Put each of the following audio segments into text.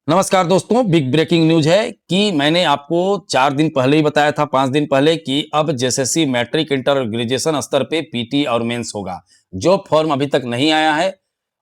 नमस्कार दोस्तों, big breaking news है कि मैंने आपको 4 दिन पहले ही बताया था, 5 दिन पहले कि अब जेएसएससी मैट्रिक, इंटर और ग्रेजुएशन स्तर पे पीटी और मेंस होगा। जो फॉर्म अभी तक नहीं आया है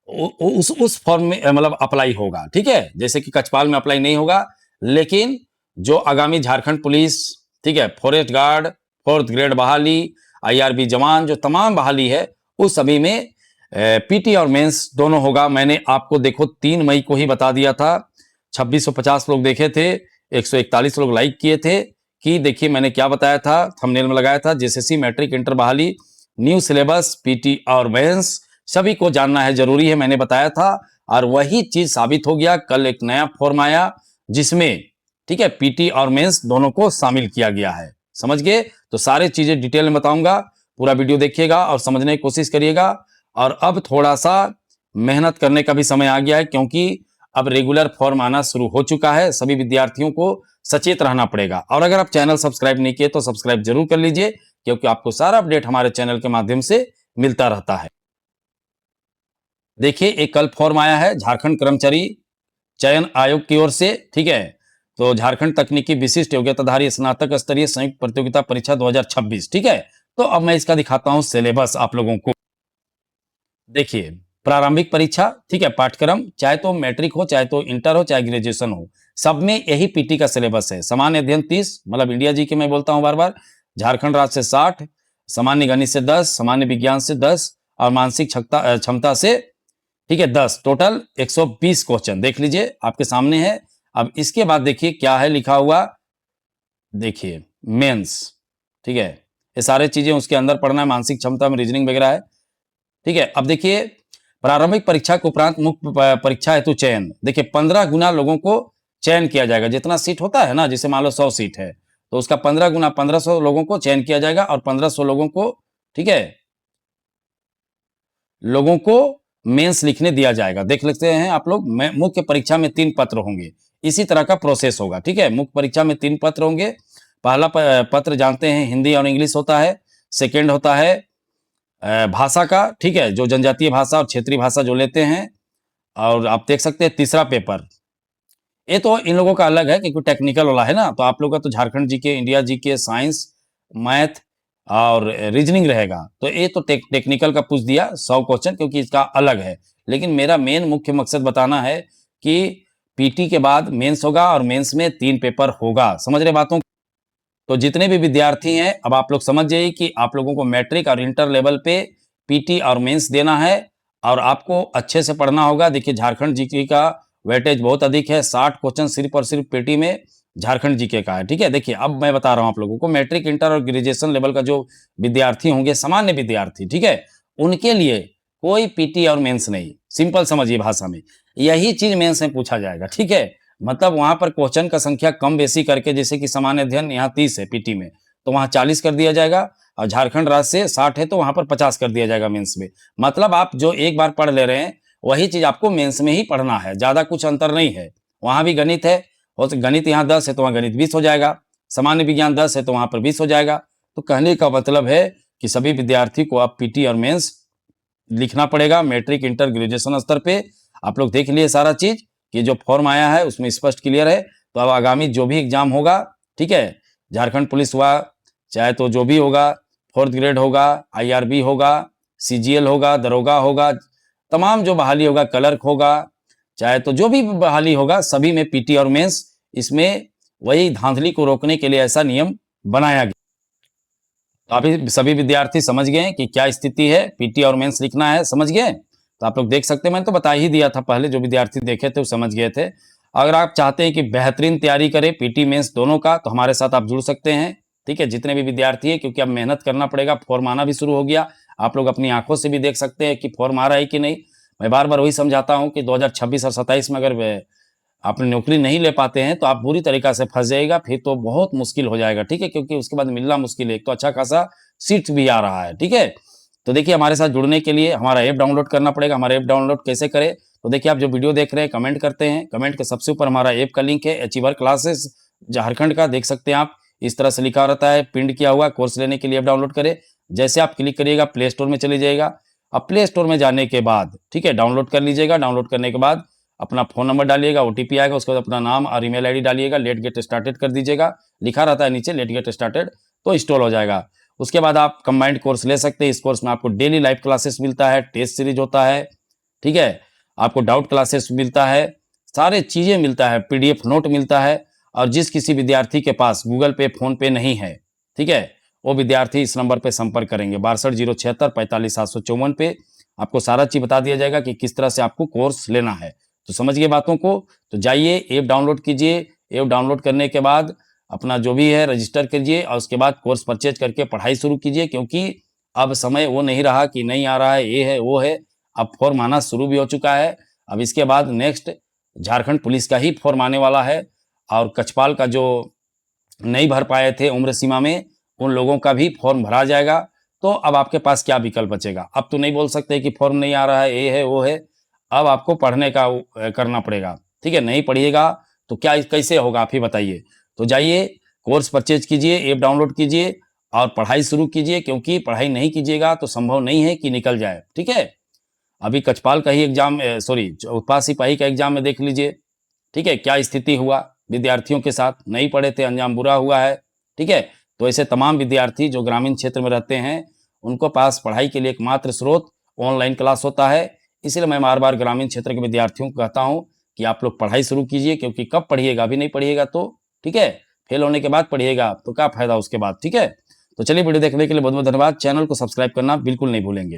उस फॉर्म में मतलब अप्लाई होगा। ठीक है, जैसे कि कक्षपाल में अप्लाई नहीं होगा, लेकिन जो आगामी झारखंड पुलिस, ठीक है, फॉरेस्ट गार्ड, 4th ग्रेड बहाली, आईआरबी जवान, जो तमाम बहाली है उस सभी में पीटी और मेंस दोनों होगा। मैंने आपको देखो 3 मई को ही बता दिया था। 2650 लोग देखे थे, 141 लोग लाइक किए थे कि देखिए मैंने क्या बताया था, थंबनेल में लगाया था, जेएसएससी मैट्रिक इंटर बहाली, न्यू सिलेबस, पीटी और मेंस सभी को जानना है, जरूरी है, मैंने बताया था। और वही चीज साबित हो गया। कल एक नया फॉर्म आया जिसमें, ठीक है, पीटी और मेंस दोनों को शामिल किया गया है। समझ गए? तो सारी चीजें डिटेल में बताऊंगा, पूरा वीडियो देखिएगा और समझने की कोशिश करिएगा। और अब थोड़ा सा मेहनत करने का भी समय आ गया है, क्योंकि अब रेगुलर फॉर्म आना शुरू हो चुका है। सभी विद्यार्थियों को सचेत रहना पड़ेगा। और अगर आप चैनल सब्सक्राइब नहीं किए तो सब्सक्राइब जरूर कर लीजिए, क्योंकि आपको सारा अपडेट हमारे चैनल के माध्यम से मिलता रहता है। देखिए, एक कल फॉर्म आया है झारखंड कर्मचारी चयन आयोग की ओर से। ठीक है, तो झारखंड तकनीकी विशिष्ट योग्यताधारी स्नातक स्तरीय संयुक्त प्रतियोगिता परीक्षा 2026। ठीक है, तो अब मैं इसका दिखाता हूं सिलेबस आप लोगों को। देखिए, प्रारंभिक परीक्षा, ठीक है, पाठ्यक्रम चाहे तो मैट्रिक हो, चाहे तो इंटर हो, चाहे ग्रेजुएशन हो, सब में यही पीटी का सिलेबस है। सामान्य अध्ययन 30, मतलब इंडिया जी के मैं बोलता हूं बार बार, झारखंड राज्य से 60, सामान्य गणित से 10, सामान्य विज्ञान से 10 और मानसिक क्षमता से, ठीक है, 10, टोटल 120 क्वेश्चन देख लीजिए, आपके सामने है। अब इसके बाद देखिए क्या है लिखा हुआ, देखिए मेंस, ठीक है, ये सारे चीजें उसके अंदर पढ़ना है, मानसिक क्षमता में रीजनिंग वगैरह है। ठीक है, अब देखिए प्रारंभिक परीक्षा के उपरांत मुख्य परीक्षा हेतु चयन, देखिए 15 गुना लोगों को चयन किया जाएगा। जितना सीट होता है ना, जैसे मान लो 100 सीट है, तो उसका 15 गुना 1500 लोगों को चयन किया जाएगा और 1500 लोगों को, ठीक है, लोगों को मेंस लिखने दिया जाएगा। देख लेते हैं आप लोग, मुख्य परीक्षा में 3 पत्र होंगे, इसी तरह का प्रोसेस होगा। ठीक है, मुख्य परीक्षा में 3 पत्र होंगे। पहला पत्र जानते हैं हिंदी और इंग्लिश होता है। सेकेंड होता है भाषा का, ठीक है, जो जनजातीय भाषा और क्षेत्रीय भाषा जो लेते हैं। और आप देख सकते हैं तीसरा पेपर, ये तो इन लोगों का अलग है क्योंकि टेक्निकल वाला है ना, तो आप लोग का तो Jharkhand GK, India GK, science, math और रीजनिंग रहेगा। तो ये तो टेक्निकल का पूछ दिया 100 क्वेश्चन, क्योंकि इसका अलग है। लेकिन मेरा मेन मुख्य मकसद बताना है कि पीटी के बाद मेंस होगा और मेंस में 3 पेपर होगा। समझ रहे बातों? तो जितने भी विद्यार्थी हैं, अब आप लोग समझ जाइए कि आप लोगों को मैट्रिक और इंटर लेवल पे पीटी और मेंस देना है और आपको अच्छे से पढ़ना होगा। देखिए, झारखंड जीके का वेटेज बहुत अधिक है, 60 क्वेश्चन सिर्फ और सिर्फ पीटी में झारखंड जीके का है। ठीक है, देखिए अब मैं बता रहा हूं आप लोगों को, मैट्रिक, इंटर और ग्रेजुएशन लेवल का जो विद्यार्थी होंगे, सामान्य विद्यार्थी, ठीक है, उनके लिए कोई पीटी और मेंस नहीं। सिंपल समझिए भाषा में, यही चीज मेंस में पूछा जाएगा। ठीक है, मतलब वहां पर क्वेश्चन का संख्या कम बेसी करके, जैसे कि सामान्य अध्ययन यहाँ 30 है पीटी में, तो वहां 40 कर दिया जाएगा। और झारखंड राज्य से 60 है तो वहां पर 50 कर दिया जाएगा मेंस में। मतलब आप जो एक बार पढ़ ले रहे हैं वही चीज आपको मेंस में ही पढ़ना है, ज्यादा कुछ अंतर नहीं है। वहां भी गणित है, और गणित यहाँ 10 है तो वहां गणित 20 हो जाएगा, सामान्य विज्ञान 10 है तो वहां पर 20 हो जाएगा। तो कहने का मतलब है कि सभी विद्यार्थी को आप पीटी और मेंस लिखना पड़ेगा, मैट्रिक, इंटर, ग्रेजुएशन स्तर पे। आप लोग देख लिए सारा चीज कि जो फॉर्म आया है उसमें स्पष्ट क्लियर है। तो अब आगामी जो भी एग्जाम होगा, ठीक है, झारखंड पुलिस हुआ, चाहे तो जो भी होगा, 4th ग्रेड होगा, आईआरबी होगा, सीजीएल होगा, दरोगा होगा, तमाम जो बहाली होगा, क्लर्क होगा, चाहे तो जो भी बहाली होगा, सभी में पीटी और मेंस, इसमें वही धांधली को रोकने के लिए ऐसा नियम बनाया गया। तो अभी सभी विद्यार्थी समझ गए कि क्या स्थिति है, पीटी और मेंस लिखना है, समझ गए? तो आप लोग देख सकते हैं, मैंने तो बता ही दिया था पहले, जो विद्यार्थी देखे थे वो समझ गए थे। अगर आप चाहते हैं कि बेहतरीन तैयारी करें पीटी मेंस दोनों का, तो हमारे साथ आप जुड़ सकते हैं। ठीक है, जितने भी विद्यार्थी हैं, क्योंकि अब मेहनत करना पड़ेगा, फॉर्म आना भी शुरू हो गया। आप लोग अपनी आंखों से भी देख सकते हैं कि फॉर्म आ रहा है कि नहीं। मैं बार बार वही समझाता हूँ कि 2026 और 27 में अगर आप नौकरी नहीं ले पाते हैं तो आप बुरी तरीका से फंस जाएगा, फिर तो बहुत मुश्किल हो जाएगा। ठीक है, क्योंकि उसके बाद मिलना मुश्किल है, एक तो अच्छा खासा सीट भी आ रहा है। ठीक है, तो देखिए हमारे साथ जुड़ने के लिए हमारा ऐप डाउनलोड करना पड़ेगा। हमारा ऐप डाउनलोड कैसे करें? तो देखिए, आप जो वीडियो देख रहे हैं कमेंट करते हैं, कमेंट के सबसे ऊपर हमारा ऐप का लिंक है, अचीवर क्लासेस झारखंड का, देख सकते हैं आप, इस तरह से लिखा रहता है, पिंड किया हुआ, कोर्स लेने के लिए ऐप डाउनलोड करें। जैसे आप क्लिक करिएगा प्ले स्टोर में चले जाइएगा। अब प्ले स्टोर में जाने के बाद, ठीक है, डाउनलोड कर लीजिएगा। डाउनलोड करने के बाद अपना फ़ोन नंबर डालिएगा, ओटीपी आएगा, उसके बाद अपना नाम और ईमेल आईडी डालिएगा, लेट गेट स्टार्टेड कर दीजिएगा। लिखा रहता है नीचे लेट गेट स्टार्टेड, तो इंस्टॉल हो जाएगा। उसके बाद आप कंबाइंड कोर्स ले सकते हैं। इस कोर्स में आपको डेली लाइव क्लासेस मिलता है, टेस्ट सीरीज होता है, ठीक है, आपको डाउट क्लासेस मिलता है, सारे चीज़ें मिलता है, पीडीएफ नोट मिलता है। और जिस किसी विद्यार्थी के पास गूगल पे, फ़ोन पे नहीं है, ठीक है, वो विद्यार्थी इस नंबर पे संपर्क करेंगे 62 076 45 754 पे। आपको सारा चीज़ बता दिया जाएगा कि किस तरह से आपको कोर्स लेना है। तो समझ गए बातों को? तो जाइए ऐप डाउनलोड कीजिए। ऐप डाउनलोड करने के बाद अपना जो भी है रजिस्टर कीजिए और उसके बाद कोर्स परचेज करके पढ़ाई शुरू कीजिए, क्योंकि अब समय वो नहीं रहा कि नहीं आ रहा है, ये है, वो है। अब फॉर्म आना शुरू भी हो चुका है। अब इसके बाद नेक्स्ट झारखंड पुलिस का ही फॉर्म आने वाला है, और कछपाल का जो नहीं भर पाए थे उम्र सीमा में, उन लोगों का भी फॉर्म भरा जाएगा। तो अब आपके पास क्या विकल्प बचेगा? अब तो नहीं बोल सकते कि फॉर्म नहीं आ रहा है, ये है, वो है। अब आपको पढ़ने का करना पड़ेगा, ठीक है। नहीं पढ़िएगा तो क्या कैसे होगा, आप ही बताइए। तो जाइए कोर्स परचेज कीजिए, ऐप डाउनलोड कीजिए और पढ़ाई शुरू कीजिए, क्योंकि पढ़ाई नहीं कीजिएगा तो संभव नहीं है कि निकल जाए, ठीक है। अभी कछपाल का ही एग्जाम, सॉरी, उत्पाद सिपाही का एग्जाम में देख लीजिए, ठीक है, क्या स्थिति हुआ विद्यार्थियों के साथ। नहीं पढ़े थे, अंजाम बुरा हुआ है, ठीक है। तो ऐसे तमाम विद्यार्थी जो ग्रामीण क्षेत्र में रहते हैं, उनको पास पढ़ाई के लिए एकमात्र स्रोत ऑनलाइन क्लास होता है। इसलिए मैं बार बार ग्रामीण क्षेत्र के विद्यार्थियों को कहता हूँ कि आप लोग पढ़ाई शुरू कीजिए, क्योंकि कब पढ़िएगा, अभी नहीं पढ़िएगा तो, ठीक है, फेल होने के बाद पढ़िएगा तो क्या फायदा उसके बाद, ठीक है। तो चलिए, वीडियो देखने के लिए बहुत बहुत धन्यवाद। चैनल को सब्सक्राइब करना बिल्कुल नहीं भूलेंगे।